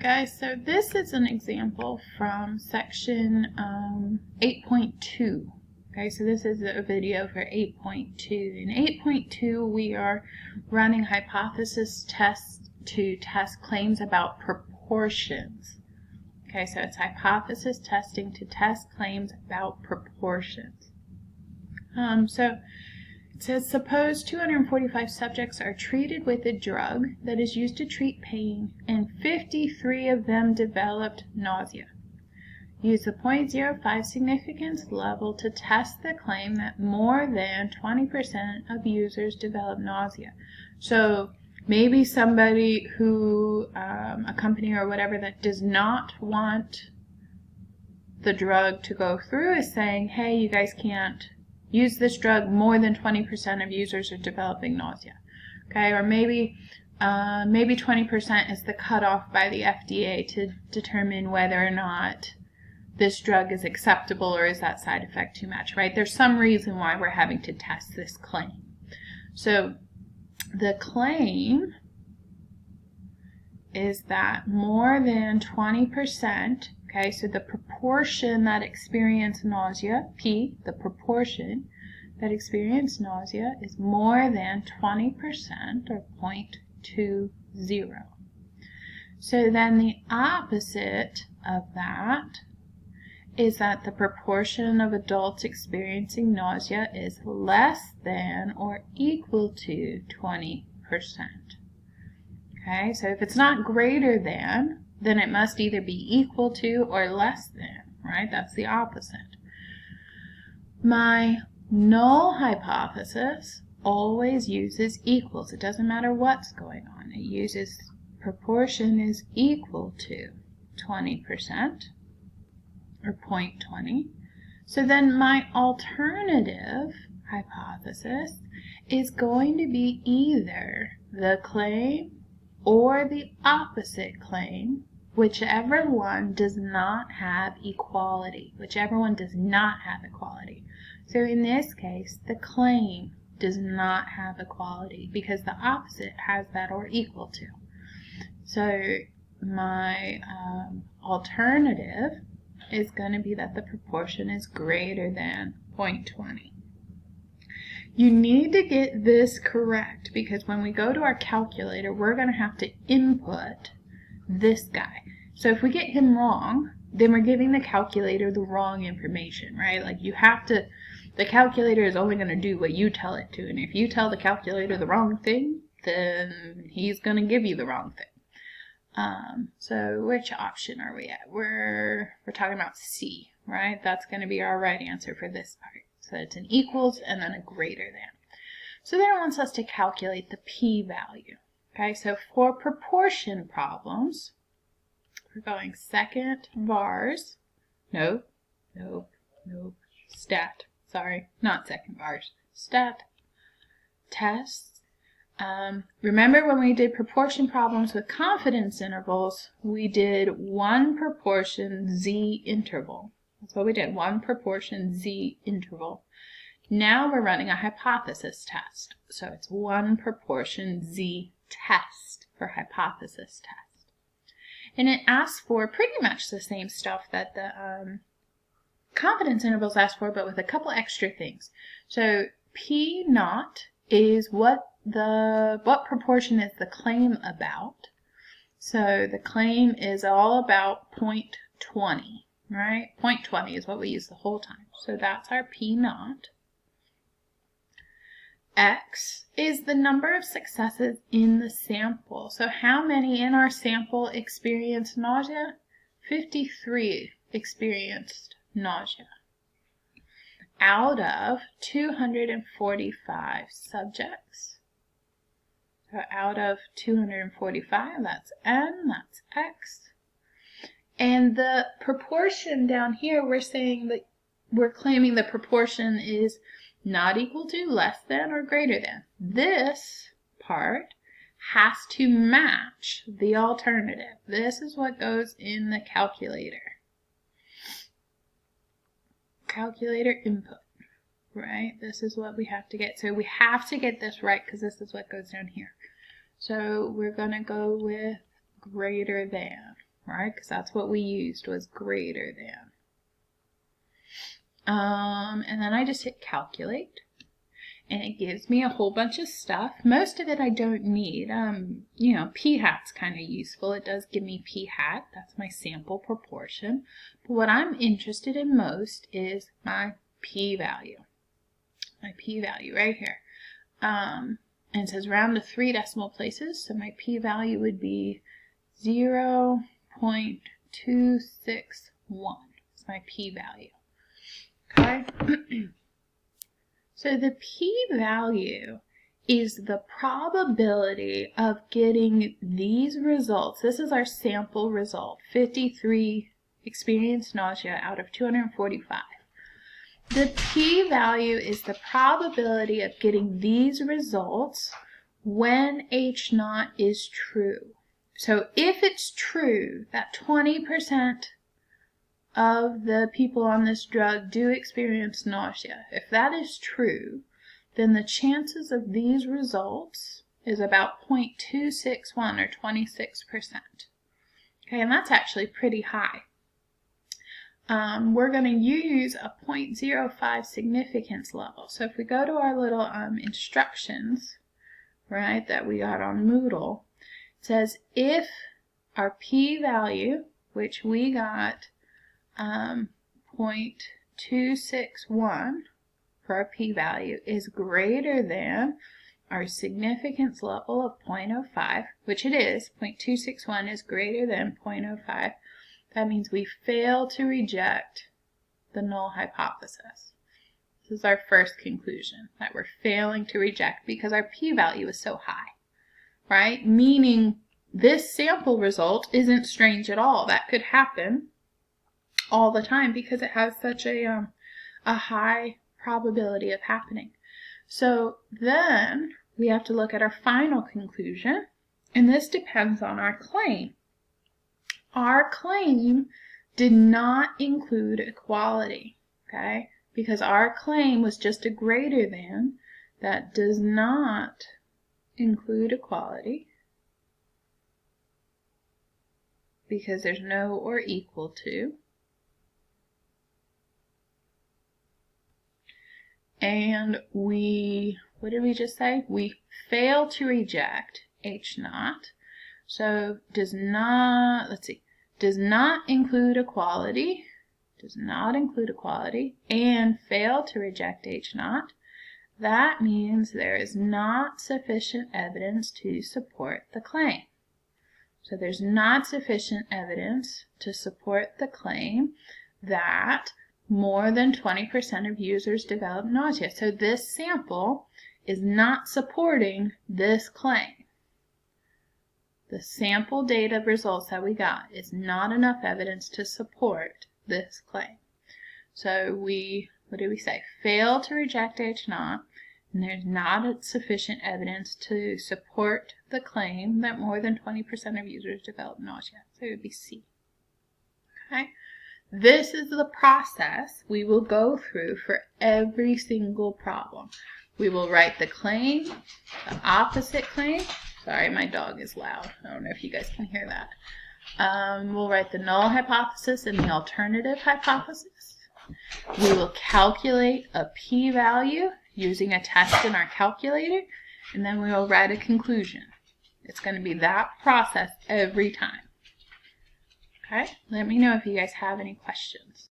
guys, so this is an example from section 8.2. Okay, so this is a video for 8.2. In 8.2, we are running hypothesis tests to test claims about proportions. Okay, so it's hypothesis testing to test claims about proportions. So it says, suppose 245 subjects are treated with a drug that is used to treat pain, and 53 of them developed nausea. Use the 0.05 significance level to test the claim that more than 20% of users develop nausea. So maybe somebody who, a company or whatever that does not want the drug to go through is saying, hey, you guys can't use this drug, more than 20% of users are developing nausea. Okay, or maybe 20% is the cutoff by the FDA to determine whether or not this drug is acceptable, or is that side effect too much, right? There's some reason why we're having to test this claim. So the claim is that more than 20%, okay, so the proportion that experience nausea, P, the proportion that experience nausea is more than 20%, or 0.20. So then the opposite of that is that the proportion of adults experiencing nausea is less than or equal to 20%. Okay, so if it's not greater than, then it must either be equal to or less than, right? That's the opposite. My null hypothesis always uses equals. It doesn't matter what's going on. It uses proportion is equal to 20%, or 0.20. So then my alternative hypothesis is going to be either the claim or the opposite claim, whichever one does not have equality, whichever one does not have equality. So in this case, the claim does not have equality because the opposite has that or equal to. So my alternative is going to be that the proportion is greater than 0.20. You need to get this correct because when we go to our calculator, we're going to have to input this guy. So if we get him wrong, then we're giving the calculator the wrong information, right? Like you have to, the calculator is only going to do what you tell it to. And if you tell the calculator the wrong thing, then he's going to give you the wrong thing. So which option are we at? We're talking about C, right? That's going to be our right answer for this part. So it's an equals and then a greater than. So then it wants us to calculate the p-value. Okay, so for proportion problems, we're going second vars. Nope. Stat. Sorry, not second vars. Stat. Tests. Remember when we did proportion problems with confidence intervals, we did one proportion z interval. That's what we did, one proportion z interval. Now we're running a hypothesis test. So it's one proportion z test for hypothesis test. And it asks for pretty much the same stuff that the confidence intervals ask for, but with a couple extra things. So P naught is what proportion is the claim about. So the claim is all about 0.20, right? 0.20 is what we use the whole time. So that's our P naught. X is the number of successes in the sample. So how many in our sample experienced nausea? 53 experienced nausea. Out of 245 subjects. So out of 245, that's N, that's X. And the proportion down here, we're saying that we're claiming the proportion is not equal to, less than, or greater than. This part has to match the alternative. This is what goes in the calculator. Calculator input, right? This is what we have to get. So we have to get this right because this is what goes down here. So we're going to go with greater than, right? Because that's what we used, was greater than. And then I just hit calculate, and it gives me a whole bunch of stuff. Most of it I don't need. You know, p-hat's kind of useful. It does give me p-hat. That's my sample proportion. But what I'm interested in most is my p-value. My p-value right here. And it says round to 3 decimal places, so my p-value would be 0.261. That's my p-value. Okay? So the p-value is the probability of getting these results. This is our sample result, 53 experienced nausea out of 245. The p-value is the probability of getting these results when H0 is true. So if it's true that 20% of the people on this drug do experience nausea, if that is true, then the chances of these results is about 0.261 or 26%. Okay, and that's actually pretty high. We're going to use a 0.05 significance level. So if we go to our little instructions, right, that we got on Moodle, it says if our p-value, which we got 0.261 for our p-value, is greater than our significance level of 0.05, which it is, 0.261 is greater than 0.05, that means we fail to reject the null hypothesis. This is our first conclusion, that we're failing to reject because our p-value is so high, right? Meaning this sample result isn't strange at all. That could happen all the time because it has such a high probability of happening. So then we have to look at our final conclusion, and this depends on our claim. Our claim did not include equality, okay? Because our claim was just a greater than. That does not include equality because there's no or equal to. And what did we just say? We fail to reject H0. So does not, let's see, does not include equality, and fail to reject H0. That means there is not sufficient evidence to support the claim. So there's not sufficient evidence to support the claim that more than 20% of users develop nausea. So this sample is not supporting this claim. The sample data results that we got is not enough evidence to support this claim. So what did we say? Fail to reject H0, and there's not sufficient evidence to support the claim that more than 20% of users develop nausea. So it would be C. Okay? This is the process we will go through for every single problem. We will write the claim, the opposite claim. Sorry, my dog is loud. I don't know if you guys can hear that. We'll write the null hypothesis and the alternative hypothesis. We will calculate a p-value using a test in our calculator, and then we will write a conclusion. It's going to be that process every time. Okay, let me know if you guys have any questions.